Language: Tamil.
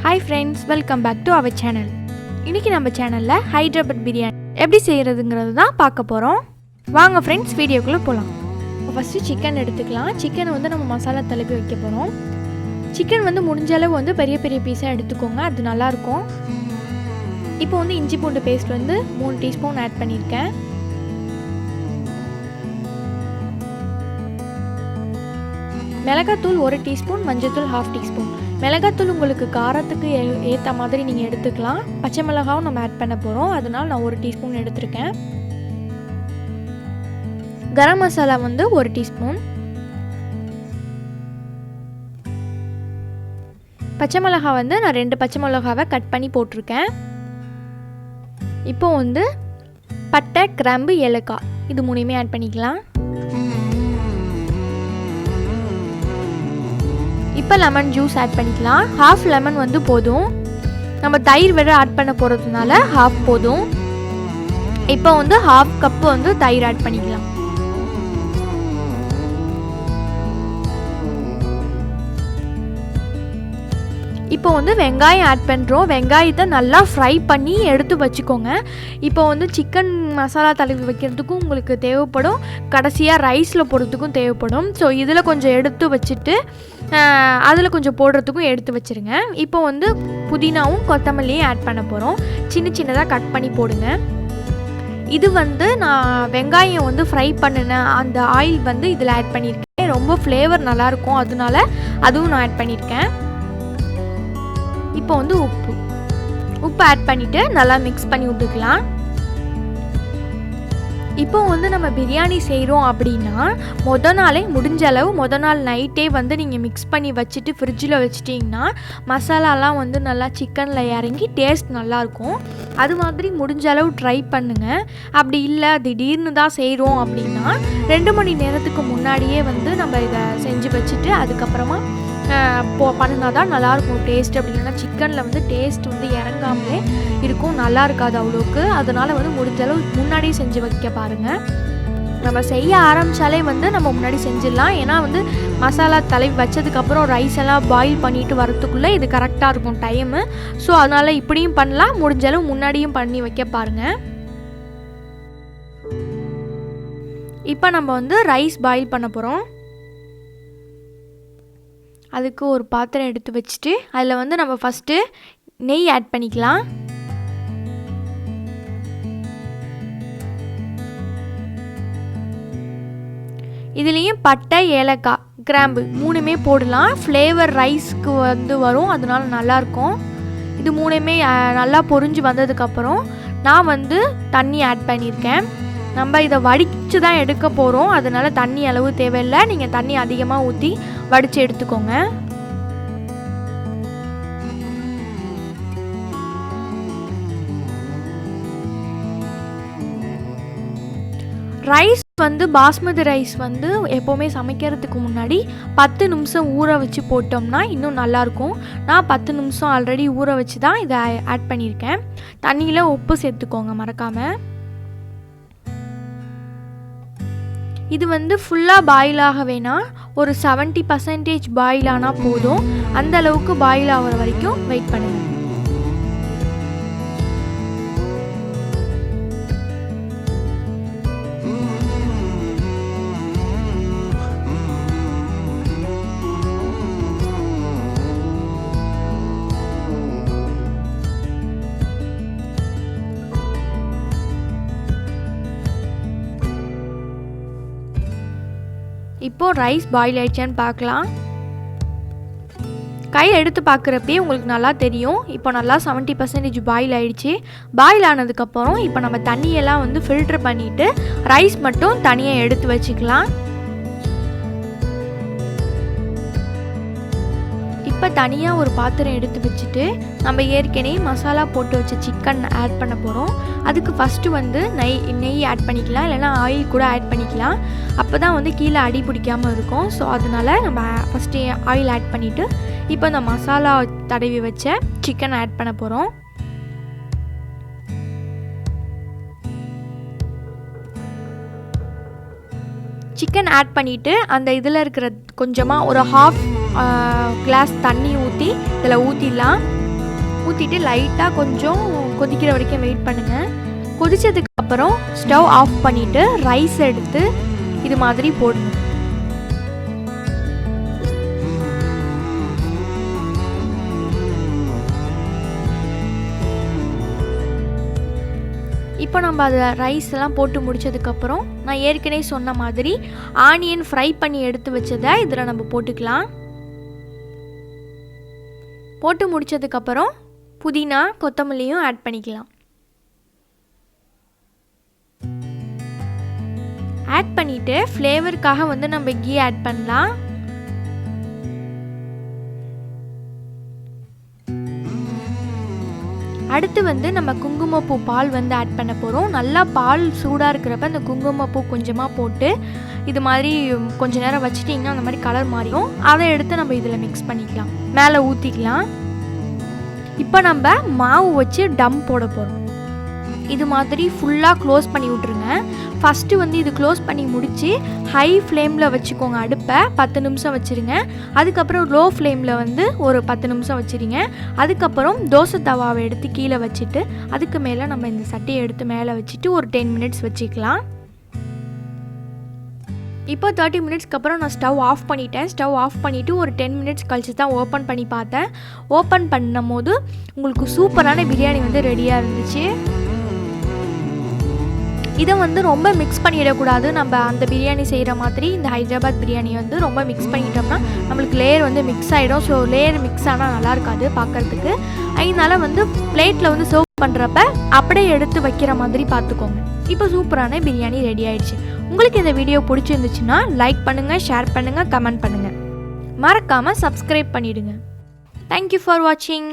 Hi friends, welcome back to our channel. இன்னைக்கு நம்ம சேனல்ல ஹைதராபாத் பிரியாணி எப்படி செய்யறதுங்கிறது தான் பார்க்க போறோம். வாங்க friends வீடியோக்குள்ள போலாம். ஃபர்ஸ்ட் சிக்கன் எடுத்துக்கலாம். சிக்கனை வந்து நம்ம மசாலா தடவி வைக்க போறோம். சிக்கன் வந்து முடிஞ்ச அளவு வந்து பெரிய பெரிய பீஸா எடுத்துக்கோங்க. அது நல்லா இருக்கும். இப்போ வந்து இஞ்சி பூண்டு பேஸ்ட் வந்து 3 டீஸ்பூன் ஆட் பண்ணிருக்கேன். மிளகாத்தூள் 1 டீஸ்பூன், மஞ்சள்தூள் 1/2 டீஸ்பூன். மிளகாத்தூள் உங்களுக்கு காரத்துக்கு ஏற்ற மாதிரி நீங்கள் எடுத்துக்கலாம். பச்சை மிளகாவும் நம்ம ஆட் பண்ண போகிறோம், அதனால் நான் 1 டீஸ்பூன் எடுத்திருக்கேன். கரம் மசாலா வந்து 1 டீஸ்பூன். பச்சை மிளகா வந்து நான் 2 பச்சை மிளகாவை கட் பண்ணி போட்டிருக்கேன். இப்போ வந்து பட்டை, கிராம்பு, ஏலக்காய் இது மூணுமே ஆட் பண்ணிக்கலாம். இப்போ லெமன் ஜூஸ் ஆட் பண்ணிக்கலாம். 1/2 லெமன் வந்து போதும். நம்ம தயிர் வேற ஆட் பண்ண போகிறதுனால 1/2 போதும். இப்போ வந்து 1/2 கப்பு வந்து தயிர் ஆட் பண்ணிக்கலாம். இப்போ வந்து வெங்காயம் ஆட் பண்ணுறோம். வெங்காயத்தை நல்லா ஃப்ரை பண்ணி எடுத்து வச்சுக்கோங்க. இப்போ வந்து சிக்கன் மசாலா தடவி வைக்கிறதுக்கும் உங்களுக்கு தேவைப்படும், கடைசியாக ரைஸில் போடுறதுக்கும் தேவைப்படும். ஸோ இதில் கொஞ்சம் எடுத்து வச்சுட்டு அதில் கொஞ்சம் போடுறதுக்கும் எடுத்து வச்சுருங்க. இப்போ வந்து புதினாவும் கொத்தமல்லியும் ஆட் பண்ண போகிறோம். சின்ன சின்னதாக கட் பண்ணி போடுங்க. இது வந்து நான் வெங்காயம் வந்து ஃப்ரை பண்ணின அந்த ஆயில் வந்து இதில் ஆட் பண்ணியிருக்கேன். ரொம்ப ஃப்ளேவர் நல்லாயிருக்கும், அதனால அதுவும் நான் ஆட் பண்ணியிருக்கேன். இப்போ வந்து உப்பு ஆட் பண்ணிவிட்டு நல்லா மிக்ஸ் பண்ணி விட்டுக்கலாம். இப்போ வந்து நம்ம பிரியாணி செய்கிறோம் அப்படின்னா முடிஞ்ச அளவு மொதல் நாள் நைட்டே வந்து நீங்கள் மிக்ஸ் பண்ணி வச்சுட்டு ஃப்ரிட்ஜில் வச்சிட்டிங்கன்னா மசாலாலாம் வந்து நல்லா சிக்கனில் இறங்கி டேஸ்ட் நல்லாயிருக்கும். அது மாதிரி முடிஞ்ச அளவு ட்ரை பண்ணுங்கள். அப்படி இல்லை திடீர்னு தான் செய்கிறோம் அப்படின்னா 2 மணி நேரத்துக்கு முன்னாடியே வந்து நம்ம இதை செஞ்சு வச்சுட்டு அதுக்கப்புறமா பண்ணினா தான் நல்லாயிருக்கும் டேஸ்ட். அப்படி இல்லைன்னா சிக்கனில் வந்து டேஸ்ட் வந்து இறங்காமலே இருக்கும், நல்லா இருக்காது அவ்வளோக்கு. அதனால் வந்து முடிஞ்ச அளவு முன்னாடியே செஞ்சு வைக்க பாருங்கள். நம்ம செய்ய ஆரம்பித்தாலே வந்து நம்ம முன்னாடி செஞ்சிடலாம். ஏன்னா வந்து மசாலா தடவி வச்சதுக்கப்புறம் ரைஸ் எல்லாம் பாயில் பண்ணிட்டு வரத்துக்குள்ளே இது கரெக்டாக இருக்கும் டைமு. ஸோ அதனால் இப்படியும் பண்ணலாம், முடிஞ்ச அளவு முன்னாடியும் பண்ணி வைக்க பாருங்கள். இப்போ நம்ம வந்து ரைஸ் பாயில் பண்ண போகிறோம். அதுக்கு ஒரு பாத்திரம் எடுத்து வச்சுட்டு அதில் வந்து நம்ம ஃபஸ்ட்டு நெய் ஆட் பண்ணிக்கலாம். இதுலேயும் பட்டை, ஏலக்காய், கிராம்பு மூணுமே போடலாம். ஃப்ளேவர் ரைஸ்க்கு வந்து வரும், அதனால நல்லாயிருக்கும். இது மூணுமே நல்லா பொரிஞ்சு வந்ததுக்கப்புறம் நான் வந்து தண்ணி ஆட் பண்ணியிருக்கேன். நம்ம இதை வடித்து தான் எடுக்க போகிறோம், அதனால் தண்ணி அளவு தேவையில்லை. நீங்கள் தண்ணி அதிகமாக ஊற்றி வடித்து எடுத்துக்கோங்க. ரைஸ் வந்து பாஸ்மதி ரைஸ் வந்து எப்போவுமே சமைக்கிறதுக்கு முன்னாடி 10 நிமிஷம் ஊற வச்சு போட்டோம்னா இன்னும் நல்லாயிருக்கும். நான் 10 நிமிஷம் ஆல்ரெடி ஊற வச்சு தான் இதை ஆட் பண்ணியிருக்கேன். தண்ணியில் உப்பு சேர்த்துக்கோங்க மறக்காமல். இது வந்து ஃபுல்லாக பாயில் ஆக வேணாம், ஒரு 70% பாயில் ஆனால் போதும். அந்த அளவுக்கு பாயில் ஆகிற வரைக்கும் வெயிட் பண்ணுங்கள். இப்போது ரைஸ் பாயில் ஆயிடுச்சான்னு பார்க்கலாம். கையில் எடுத்து பார்க்குறப்பே உங்களுக்கு நல்லா தெரியும். இப்போ நல்லா 70% பாயில் ஆகிடுச்சு. பாயில் ஆனதுக்கப்புறம் இப்போ நம்ம தண்ணியெல்லாம் வந்து ஃபில்ட்ரு பண்ணிவிட்டு ரைஸ் மட்டும் தனியாக எடுத்து வச்சுக்கலாம். இப்போ தனியாக ஒரு பாத்திரம் எடுத்து வச்சுட்டு நம்ம ஏற்கனவே மசாலா போட்டு வச்ச சிக்கன் ஆட் பண்ண போகிறோம். அதுக்கு ஃபஸ்ட்டு வந்து நெய் ஆட் பண்ணிக்கலாம், இல்லைனா ஆயில் கூட ஆட் பண்ணிக்கலாம். அப்போ தான் வந்து கீழே அடி பிடிக்காமல் இருக்கும். ஸோ அதனால் நம்ம ஃபஸ்ட்டு ஆயில் ஆட் பண்ணிவிட்டு இப்போ இந்த மசாலா தடவி வச்ச சிக்கன் ஆட் பண்ண போகிறோம். சிக்கன் ஆட் பண்ணிவிட்டு அந்த இதில் இருக்கிற கொஞ்சமாக ஒரு 1/2 கிளாஸ் தண்ணி ஊற்றி இதில் ஊற்றிடலாம். ஊற்றிட்டு லைட்டாக கொஞ்சம் கொதிக்கிற வரைக்கும் வெயிட் பண்ணுங்கள். கொதிச்சதுக்கு அப்புறம் ஸ்டவ் ஆஃப் பண்ணிவிட்டு ரைஸ் எடுத்து இது மாதிரி போடணும். இப்போ நம்ம அதை ரைஸ் எல்லாம் போட்டு முடித்ததுக்கப்புறம் நான் ஏற்கனவே சொன்ன மாதிரி ஆனியன் ஃப்ரை பண்ணி எடுத்து வச்சதை இதில் நம்ம போட்டுக்கலாம். போட்டு முடித்ததுக்கப்புறம் புதினா கொத்தமல்லியும் ஆட் பண்ணிக்கலாம். ஆட் பண்ணிவிட்டு ஃப்ளேவருக்காக வந்து நம்ம கீ ஆட் பண்ணலாம். அடுத்து வந்து நம்ம குங்குமப்பூ பால் வந்து ஆட் பண்ண போகிறோம். நல்லா பால் சூடாக இருக்கிறப்ப அந்த குங்குமப்பூ கொஞ்சமாக போட்டு இது மாதிரி கொஞ்ச நேரம் வச்சுட்டிங்கன்னா அந்த மாதிரி கலர் மாறிடும். அதை எடுத்து நம்ம இதில் மிக்ஸ் பண்ணிக்கலாம், மேலே ஊற்றிக்கலாம். இப்போ நம்ம மாவு வச்சு டம் போட போகிறோம். இது மாதிரி ஃபுல்லாக க்ளோஸ் பண்ணி விட்ருங்க. ஃபஸ்ட்டு வந்து இது க்ளோஸ் பண்ணி முடித்து ஹை ஃப்ளேமில் வச்சுக்கோங்க. அடுப்பை 10 நிமிஷம் வச்சுருங்க. அதுக்கப்புறம் லோ ஃப்ளேமில் வந்து ஒரு 10 நிமிஷம் வச்சுருங்க. அதுக்கப்புறம் தோசை தவாவை எடுத்து கீழே வச்சுட்டு அதுக்கு மேலே நம்ம இந்த சட்டியை எடுத்து மேலே வச்சுட்டு ஒரு 10 மினிட்ஸ் வச்சுக்கலாம். இப்போ 30 மினிட்ஸ்க்கு அப்புறம் நான் ஸ்டவ் ஆஃப் பண்ணிட்டேன். ஸ்டவ் ஆஃப் பண்ணிவிட்டு ஒரு 10 மினிட்ஸ் கழிச்சு தான் ஓப்பன் பண்ணி பார்த்தேன். ஓப்பன் பண்ணும் போது உங்களுக்கு சூப்பரான பிரியாணி வந்து ரெடியாக இருந்துச்சு. இதை வந்து ரொம்ப மிக்ஸ் பண்ணிடக்கூடாது. நம்ம அந்த பிரியாணி செய்கிற மாதிரி இந்த ஹைதராபாத் பிரியாணி வந்து ரொம்ப மிக்ஸ் பண்ணிட்டோம்னா நம்மளுக்கு லேயர் வந்து மிக்ஸ் ஆகிடும். ஸோ லேயர் மிக்ஸ் ஆனால் நல்லா இருக்காது பார்க்குறதுக்கு. அதனால வந்து பிளேட்டில் வந்து சர்வ் பண்ணுறப்ப அப்படியே எடுத்து வைக்கிற மாதிரி பார்த்துக்கோங்க. இப்போ சூப்பரான பிரியாணி ரெடி ஆயிடுச்சு. உங்களுக்கு இந்த வீடியோ பிடிச்சிருந்துச்சுன்னா லைக் பண்ணுங்கள், ஷேர் பண்ணுங்கள், கமெண்ட் பண்ணுங்கள். மறக்காமல் சப்ஸ்கிரைப் பண்ணிவிடுங்க. தேங்க்யூ ஃபார் வாட்சிங்.